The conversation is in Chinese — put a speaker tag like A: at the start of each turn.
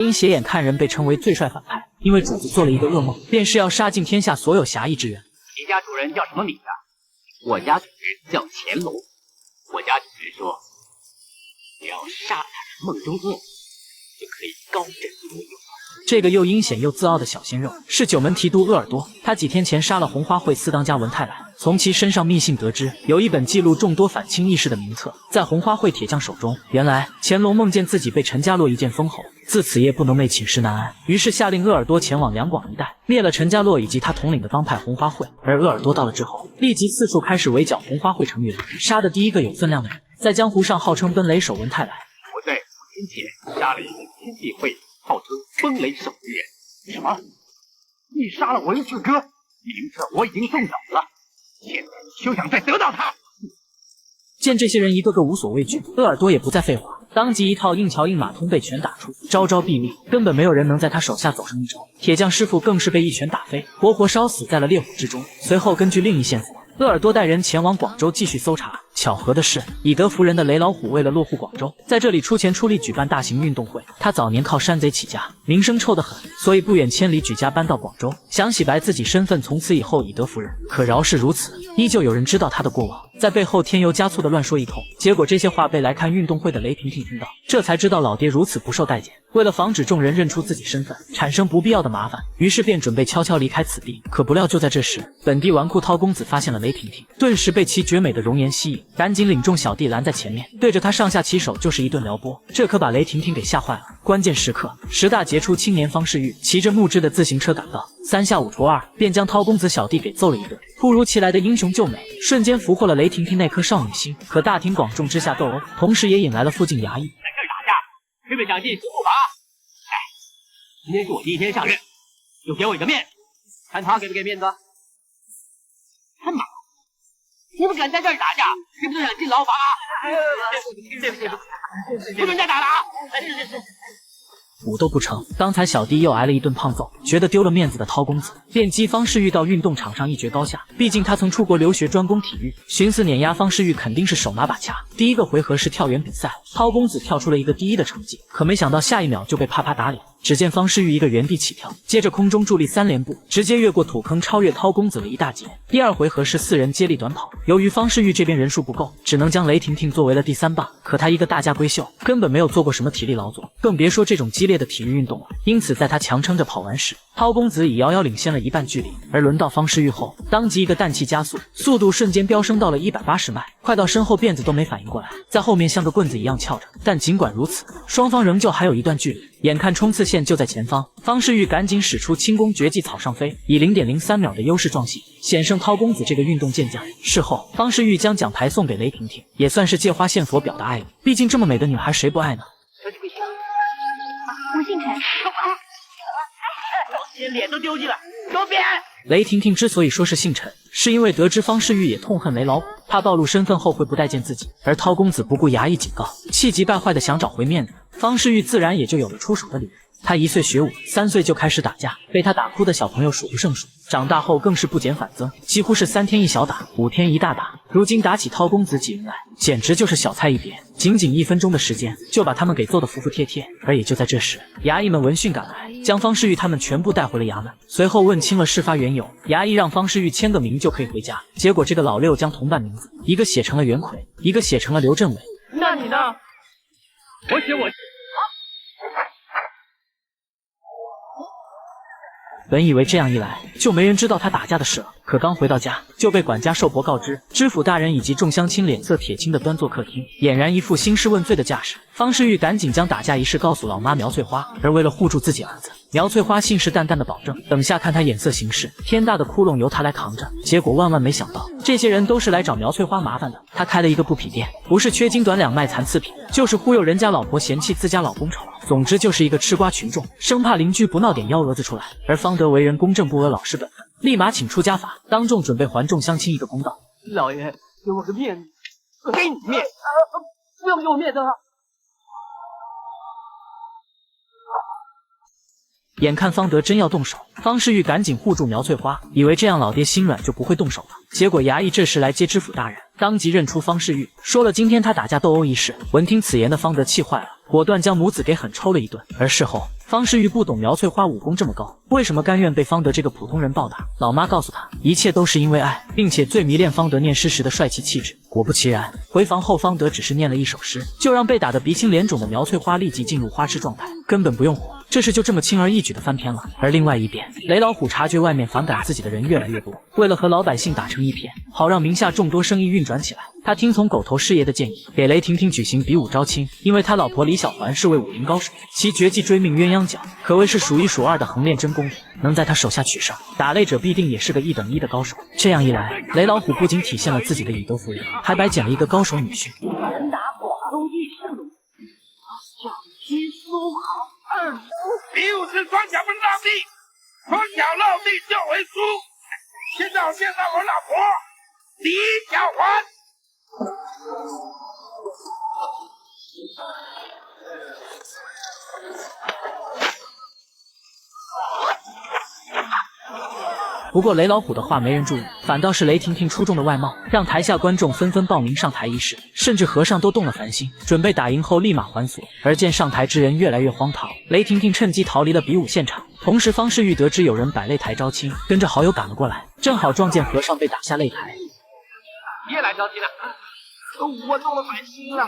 A: 因斜眼看人被称为最帅反派，因为主子做了一个噩梦，便是要杀尽天下所有侠义之人。
B: 你家主人叫什么名字？我家主人叫乾隆。我家主人说，只要杀了他的梦中恶，就可以高枕无忧。
A: 这个又阴险又自傲的小鲜肉是九门提督鄂尔多，他几天前杀了红花会四当家文泰来，从其身上密信得知，有一本记录众多反清义士的名册，在红花会铁匠手中。原来乾隆梦见自己被陈家洛一剑封喉，自此夜不能寐，寝食难安，于是下令鄂尔多前往两广一带，灭了陈家洛以及他统领的帮派红花会。而鄂尔多到了之后，立即四处开始围剿红花会成员，杀的第一个有分量的人，在江湖上号称奔雷手文泰来。
B: 我在5天前杀了一个天地会号称奔雷手的人。什么？你杀了文四哥？名册我已经送走了，现在休想再得到他。
A: 见这些人一个个无所畏惧，鄂尔多也不再废话，当即一套硬桥硬马通背拳打出，招招毙命，根本没有人能在他手下走上一招。铁匠师傅更是被一拳打飞，活活烧死在了烈火之中。随后根据另一线索，鄂尔多带人前往广州继续搜查。巧合的是，以德服人的雷老虎为了落户广州，在这里出钱出力举办大型运动会。他早年靠山贼起家，名声臭得很，所以不远千里举家搬到广州，想洗白自己身份，从此以后以德服人。可饶是如此，依旧有人知道他的过往，在背后添油加醋的乱说一通。结果这些话被来看运动会的雷霆听到，这才知道老爹如此不受待见。为了防止众人认出自己身份，产生不必要的麻烦，于是便准备悄悄离开此地。可不料就在这时，本地纨绔涛公子发现了雷霆，顿时被其绝美的容颜吸引，赶紧领众小弟拦在前面，对着他上下其手就是一顿撩拨。这可把雷霆给吓坏了。关键时刻，10大杰出青年方世玉骑着木质的自行车赶到，3下5除2便将涛公子小弟给揍了一顿。突如其来的英雄救美，瞬间俘获了雷霆那颗少女心。可大庭广众之下斗殴，同时也引来了附近衙役。
B: 在这儿打架，推背想进司徒房。哎，今天是我第一天上任，就给我一个面子，看他给不给面子？他妈，你们敢在这儿打架，是不是想进牢房啊？对不起，不准再打了啊！是。
A: 武斗不成，刚才小弟又挨了一顿胖揍，觉得丢了面子的涛公子便激方世玉到运动场上一决高下。毕竟他曾出国留学，专攻体育，寻思碾压方世玉肯定是手拿把掐。第一个回合是跳远比赛，涛公子跳出了一个第一的成绩，可没想到下一秒就被啪啪打脸。只见方世玉一个原地起跳，接着空中助力3连步，直接越过土坑，超越涛公子了一大截。第二回合是4人接力短跑，由于方世玉这边人数不够，只能将雷霆作为了第3棒。可他一个大家闺秀，根本没有做过什么体力劳作，更别说这种激烈的体育运动了。因此在他强撑着跑完时，涛公子已遥遥领先了一半距离。而轮到方世玉后，当即一个氮气加速，速度瞬间飙升到了180迈，快到身后辫子都没反应过来，在后面像个棍子一样翘着。但尽管如此，双方仍旧还有一段距离。眼看冲刺线就在前方，方世玉赶紧使出轻功绝技草上飞，以0.03秒的优势撞线，险胜涛公子这个运动健将。事后，方世玉将奖牌送给雷霆，也算是借花献佛表达爱意。毕竟这么美的女孩谁不爱呢？
C: 我姓陈。
B: 脸都丢尽了，给我扁！
A: 雷霆之所以说是姓陈，是因为得知方世玉也痛恨雷老虎，怕暴露身份后会不待见自己。而涛公子不顾衙役警告，气急败坏的想找回面子，方世玉自然也就有了出手的理由。他1岁学武，3岁就开始打架，被他打哭的小朋友数不胜数。长大后更是不减反增，几乎是3天1小打，5天1大打。如今打起涛公子几人来，简直就是小菜一碟。仅仅1分钟的时间，就把他们给揍得服服帖帖。而也就在这时，衙役们闻讯赶来，将方世玉他们全部带回了衙门。随后问清了事发缘由，衙役让方世玉签个名就可以回家。结果这个老六将同伴名字，一个写成了袁奎，一个写成了刘振伟。
B: 那你呢？我写。
A: 本以为这样一来就没人知道他打架的事了，可刚回到家就被管家寿伯告知，知府大人以及众乡亲脸色铁青的端坐客厅，俨然一副兴师问罪的架势。方世玉赶紧将打架一事告诉老妈苗翠花，而为了护住自己儿子，苗翠花信誓旦旦的保证，等下看他眼色行事，天大的窟窿由他来扛着。结果万万没想到，这些人都是来找苗翠花麻烦的。他开了一个布匹店，不是缺斤短两卖残次品，就是忽悠人家老婆嫌弃自家老公丑。总之就是一个吃瓜群众，生怕邻居不闹点幺蛾子出来。而方德为人公正不阿，老实本分，立马请出家法，当众准备还众乡亲一个公道。
B: 老爷，给我个面子，给你面，不用给我面子啊！
A: 眼看方德真要动手，方世玉赶紧护住苗翠花，以为这样老爹心软就不会动手了。结果衙役这时来接知府大人，当即认出方世玉，说了今天他打架斗殴一事。闻听此言的方德气坏了，果断将母子给狠抽了一顿。而事后，方世玉不懂苗翠花武功这么高，为什么甘愿被方德这个普通人暴打？老妈告诉他，一切都是因为爱，并且最迷恋方德念诗时的帅气气质。果不其然，回房后方德只是念了一首诗，就让被打得鼻青脸肿的苗翠花立即进入花痴状态，根本不用火。这事就这么轻而易举的翻篇了。而另外一边，雷老虎察觉外面反感自己的人越来越多，为了和老百姓打成一片，好让名下众多生意运转起来，他听从狗头师爷的建议，给雷霆霆举行比武招亲。因为他老婆李小环是位武林高手，其绝技追命鸳鸯脚可谓是数一数二的横练真功夫，能在他手下取胜，打擂者必定也是个1等1的高手。这样一来，雷老虎不仅体现了自己的以德服人，还白捡了一个高手女婿。
B: 拳打广东一声，掌心苏好。
C: 比武是双脚不落地，双脚落地就为输。现在我介绍我老婆李小环。
A: 不过雷老虎的话没人注意，反倒是雷霆霆出众的外貌，让台下观众纷纷报名上台议事，甚至和尚都动了凡心，准备打赢后立马还俗。而见上台之人越来越荒唐，雷霆霆趁机逃离了比武现场。同时方世玉得知有人摆擂台招亲，跟着好友赶了过来，正好撞见和尚被打下擂台。
B: 你也来招亲了？我动了凡心了。